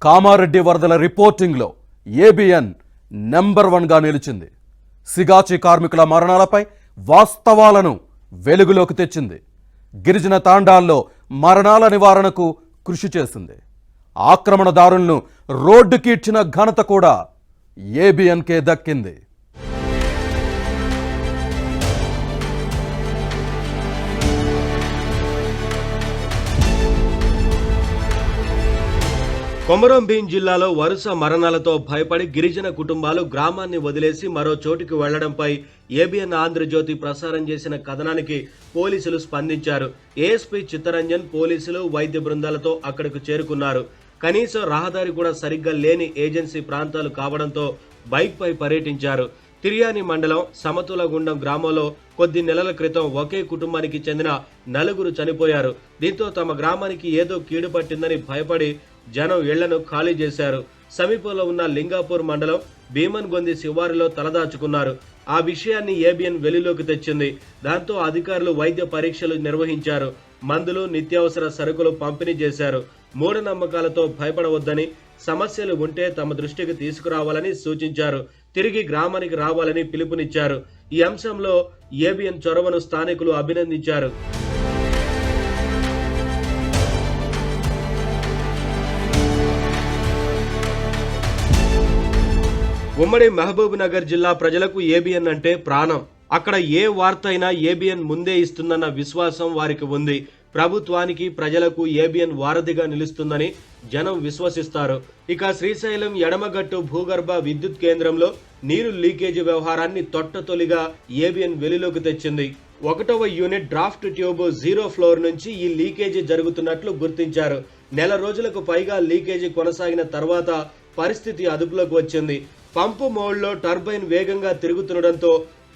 కామారెడ్డి వరదల రిపోర్టింగ్లో ABN number 1గా నిలిచింది. సిగాచి కార్మికుల మరణాలపై వాస్తవాలను వెలుగులోకి తెచ్చింది. గిరిజన తాండాల్లో మరణాల నివారణకు కృషి చేసింది. ఆక్రమణదారులను రోడ్డుకి ఇచ్చిన ఘనత కూడా ఏబిఎన్కే దక్కింది. కొమరం భీం జిల్లాలో వరుస మరణాలతో భయపడి గిరిజన కుటుంబాలు గ్రామాన్ని వదిలేసి మరో చోటుకి వెళ్లడంపై ఏబిఎన్ ఆంధ్రజ్యోతి ప్రసారం చేసిన కథనానికి పోలీసులు స్పందించారు. ఏఎస్పీ చిత్తరంజన్ పోలీసులు వైద్య బృందాలతో అక్కడికి చేరుకున్నారు. కనీసం రహదారి కూడా సరిగ్గా లేని ఏజెన్సీ ప్రాంతాలు కావడంతో బైక్పై పర్యటించారు. తిర్యాని మండలం సమతులగుండం గ్రామంలో కొద్ది నెలల క్రితం ఒకే కుటుంబానికి చెందిన 4 చనిపోయారు. దీంతో తమ గ్రామానికి ఏదో కీడు పట్టిందని భయపడి జనం ఇళ్లను ఖాళీ చేశారు. సమీపంలో ఉన్న లింగాపూర్ మండలం భీమన్గొంది శివారులో తలదాచుకున్నారు. ఆ విషయాన్ని ఏబిఎన్ వెలుగులోకి తెచ్చింది. దాంతో అధికారులు వైద్య పరీక్షలు నిర్వహించారు. మందులు, నిత్యావసర సరుకులు పంపిణీ చేశారు. మూఢనమ్మకాలతో భయపడవద్దని, సమస్యలు ఉంటే తమ దృష్టికి తీసుకురావాలని సూచించారు. తిరిగి గ్రామానికి రావాలని పిలుపునిచ్చారు. ఈ అంశంలో ఏబిఎన్ చొరవను స్థానికులు అభినందించారు. ఉమ్మడి మహబూబ్ నగర్ జిల్లా ప్రజలకు ఏబిఎన్ అంటే ప్రాణం. అక్కడ ఏ వార్త అయినా ఏబిఎన్ ముందే ఇస్తుందన్న విశ్వాసం వారికి ఉంది. ప్రభుత్వానికి, ప్రజలకు ఏబిఎన్ వారధిగా నిలుస్తుందని జనం విశ్వసిస్తారు. ఇక శ్రీశైలం ఎడమగట్టు భూగర్భ విద్యుత్ కేంద్రంలో నీరు లీకేజీ వ్యవహారాన్ని తొట్టతొలిగా ఏబిఎన్ వెలుగులోకి తెచ్చింది. 1వ యూనిట్ డ్రాఫ్ట్ ట్యూబ్ 0 ఫ్లోర్ నుంచి ఈ లీకేజీ జరుగుతున్నట్లు గుర్తించారు. నెల రోజులకు పైగా లీకేజీ కొనసాగిన తర్వాత పరిస్థితి అదుపులోకి వచ్చింది. పంపు మోడ్లో టర్బైన్ వేగంగా తిరుగుతుండటంతో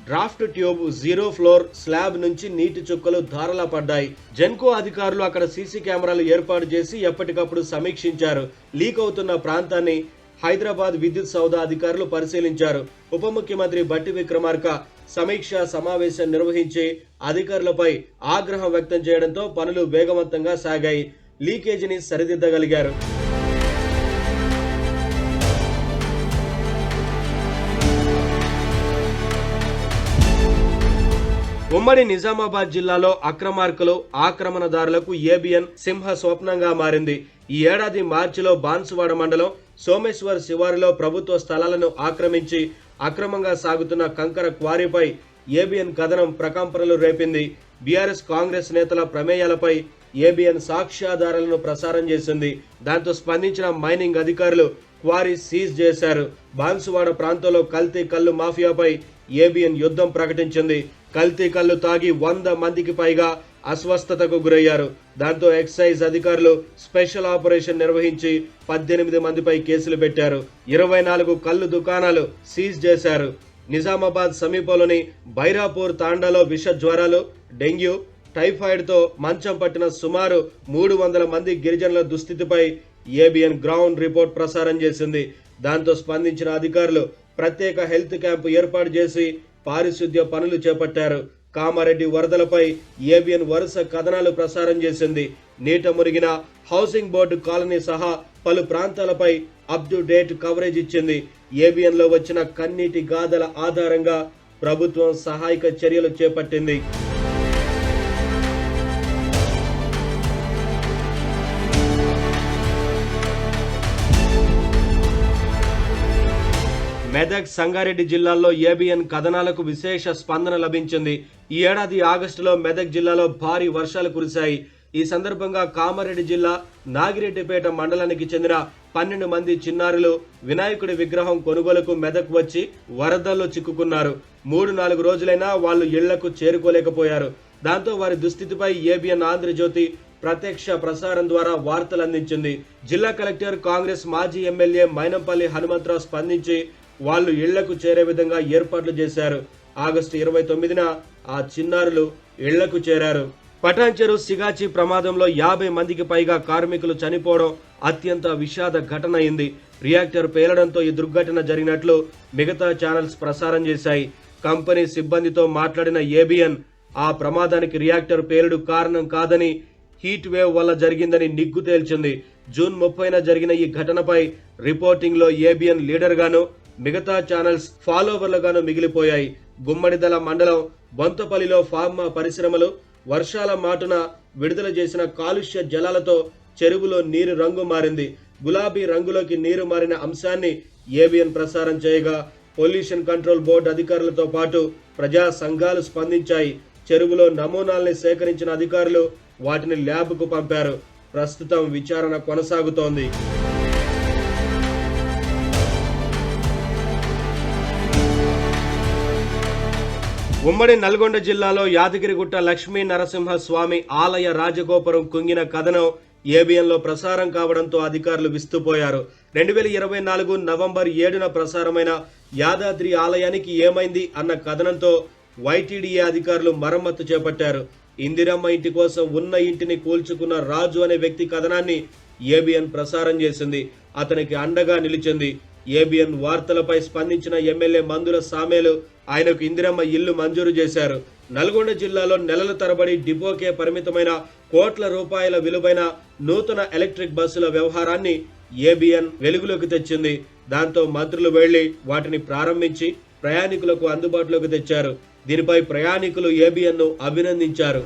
డ్రాఫ్ట్ ట్యూబ్ 0 ఫ్లోర్ స్లాబ్ నుంచి నీటి చుక్కలు ధారలా పడ్డాయి. జెన్కో అధికారులు అక్కడ సీసీ కెమెరాలు ఏర్పాటు చేసి ఎప్పటికప్పుడు సమీక్షించారు. లీక్ అవుతున్న ప్రాంతాన్ని హైదరాబాద్ విద్యుత్ సౌధ అధికారులు పరిశీలించారు. ఉప ముఖ్యమంత్రి బట్టి విక్రమార్క సమీక్షా సమావేశం నిర్వహించి అధికారులపై ఆగ్రహం వ్యక్తం చేయడంతో పనులు వేగవంతంగా సాగాయి. లీకేజీని సరిదిద్దగలిగారు. ఉమ్మడి నిజామాబాద్ జిల్లాలో అక్రమార్కులు, ఆక్రమణదారులకు ఏబిఎన్ సింహ స్వప్నంగా మారింది. ఈ ఏడాది మార్చిలో బాన్సువాడ మండలం సోమేశ్వర్ శివారులో ప్రభుత్వ స్థలాలను ఆక్రమించి అక్రమంగా సాగుతున్న కంకర క్వారీపై ఏబిఎన్ కథనం ప్రకంపనలు రేపింది. బీఆర్ఎస్, కాంగ్రెస్ నేతల ప్రమేయాలపై ఏబిఎన్ సాక్ష్యాధారాలను ప్రసారం చేసింది. దాంతో స్పందించిన మైనింగ్ అధికారులు క్వారీ సీజ్ చేశారు. బాన్సువాడ ప్రాంతంలో కల్తీ కల్లు మాఫియాపై ఏబిఎన్ యుద్ధం ప్రకటించింది. కల్తీ కల్లు తాగి 100 మందికి పైగా అస్వస్థతకు గురయ్యారు. దాంతో ఎక్సైజ్ అధికారులు స్పెషల్ ఆపరేషన్ నిర్వహించి 18 మందిపై కేసులు పెట్టారు. 24 కల్లు దుకాణాలు సీజ్ చేశారు. నిజామాబాద్ సమీపంలోని బైరాపూర్ తాండాలో విష జ్వరాలు, డెంగ్యూ, టైఫాయిడ్తో మంచం పట్టిన సుమారు 300 మంది గిరిజనుల దుస్థితిపై ఏబిఎన్ గ్రౌండ్ రిపోర్ట్ ప్రసారం చేసింది. దాంతో స్పందించిన అధికారులు ప్రత్యేక హెల్త్ క్యాంపు ఏర్పాటు చేసి పారిశుద్ధ్య పనులు చేపట్టారు. కామారెడ్డి వరదలపై ఏబిఎన్ వరుస కథనాలు ప్రసారం చేసింది. నీట మురిగిన హౌసింగ్ బోర్డు కాలనీ సహా పలు ప్రాంతాలపై అప్ టు డేట్ కవరేజ్ ఇచ్చింది. ఏబిఎన్ లో వచ్చిన కన్నీటి గాథల ఆధారంగా ప్రభుత్వం సహాయక చర్యలు చేపట్టింది. మెదక్, సంగారెడ్డి జిల్లాల్లో ఏబిఎన్ కథనాలకు విశేష స్పందన లభించింది. ఈ ఏడాది ఆగస్టులో మెదక్ జిల్లాలో భారీ వర్షాలు కురిశాయి. ఈ సందర్భంగా కామారెడ్డి జిల్లా నాగిరెడ్డిపేట మండలానికి చెందిన 12 మంది చిన్నారులు వినాయకుడి విగ్రహం కొనుగోలుకు మెదక్ వచ్చి వరదల్లో చిక్కుకున్నారు. 3-4 రోజులైనా వాళ్ళు ఇళ్లకు చేరుకోలేకపోయారు. దాంతో వారి దుస్థితిపై ఏబిఎన్ ఆంధ్రజ్యోతి ప్రత్యక్ష ప్రసారం ద్వారా వార్తలు అందించింది. జిల్లా కలెక్టర్, కాంగ్రెస్ మాజీ ఎమ్మెల్యే మైనంపల్లి హనుమంతరావు స్పందించి వాళ్ళు ఇళ్లకు చేరే విధంగా ఏర్పాట్లు చేశారు. ఆగస్టు 29న ఆ చిన్నారులు ఇళ్లకు చేరారు. పటాన్చెరు సిగాచి ప్రమాదంలో 50 మందికి పైగా కార్మికులు చనిపోవడం అత్యంత విషాద ఘటన అయింది. రియాక్టర్ పేలడంతో ఈ దుర్ఘటన జరిగినట్లు మిగతా ఛానల్స్ ప్రసారం చేశాయి. కంపెనీ సిబ్బందితో మాట్లాడిన ఏబిఎన్ ఆ ప్రమాదానికి రియాక్టర్ పేలుడు కారణం కాదని, హీట్ వేవ్ వల్ల జరిగిందని నిగ్గు తేల్చింది. జూన్ 30న జరిగిన ఈ ఘటనపై రిపోర్టింగ్ లో ఏబిఎన్ లీడర్ గాను మిగతా ఛానల్స్ ఫాలోవర్లుగాను మిగిలిపోయాయి. గుమ్మడిదల మండలం బొంతపల్లిలో ఫార్మా పరిశ్రమలు వర్షాల మాటున విడుదల చేసిన కాలుష్య జలాలతో చెరువులో నీరు రంగు మారింది. గులాబీ రంగులోకి నీరు మారిన అంశాన్ని ఏబిఎన్ ప్రసారం చేయగా పొల్యూషన్ కంట్రోల్ బోర్డు అధికారులతో పాటు ప్రజా సంఘాలు స్పందించాయి. చెరువులో నమూనాల్ని సేకరించిన అధికారులు వాటిని ల్యాబ్కు పంపారు. ప్రస్తుతం విచారణ కొనసాగుతోంది. ఉమ్మడి నల్గొండ జిల్లాలో యాదగిరిగుట్ట లక్ష్మీ నరసింహ స్వామి ఆలయ రాజగోపురం కుంగిన కథనం ఏబిఎన్లో ప్రసారం కావడంతో అధికారులు విస్తుపోయారు. 2024 నవంబర్ 7న ప్రసారమైన యాదాద్రి ఆలయానికి ఏమైంది అన్న కథనంతో వైటీడీఏ అధికారులు మరమ్మతు చేపట్టారు. ఇందిరమ్మ ఇంటి కోసం ఉన్న ఇంటిని కూల్చుకున్న రాజు అనే వ్యక్తి కథనాన్ని ఏబిఎన్ ప్రసారం చేసింది. అతనికి అండగా నిలిచింది. ఏబిఎన్ వార్తలపై స్పందించిన ఎమ్మెల్యే మందుల సామేలు ఆయనకు ఇందిరమ్మ ఇల్లు మంజూరు చేశారు. నల్గొండ జిల్లాలో నెలల తరబడి డిపోకే పరిమితమైన కోట్ల రూపాయల విలువైన నూతన ఎలక్ట్రిక్ బస్సుల వ్యవహారాన్ని ఏబిఎన్ వెలుగులోకి తెచ్చింది. దాంతో మంత్రులు వెళ్లి వాటిని ప్రారంభించి ప్రయాణికులకు అందుబాటులోకి తెచ్చారు. దీనిపై ప్రయాణికులు ఏబిఎన్ను అభినందించారు.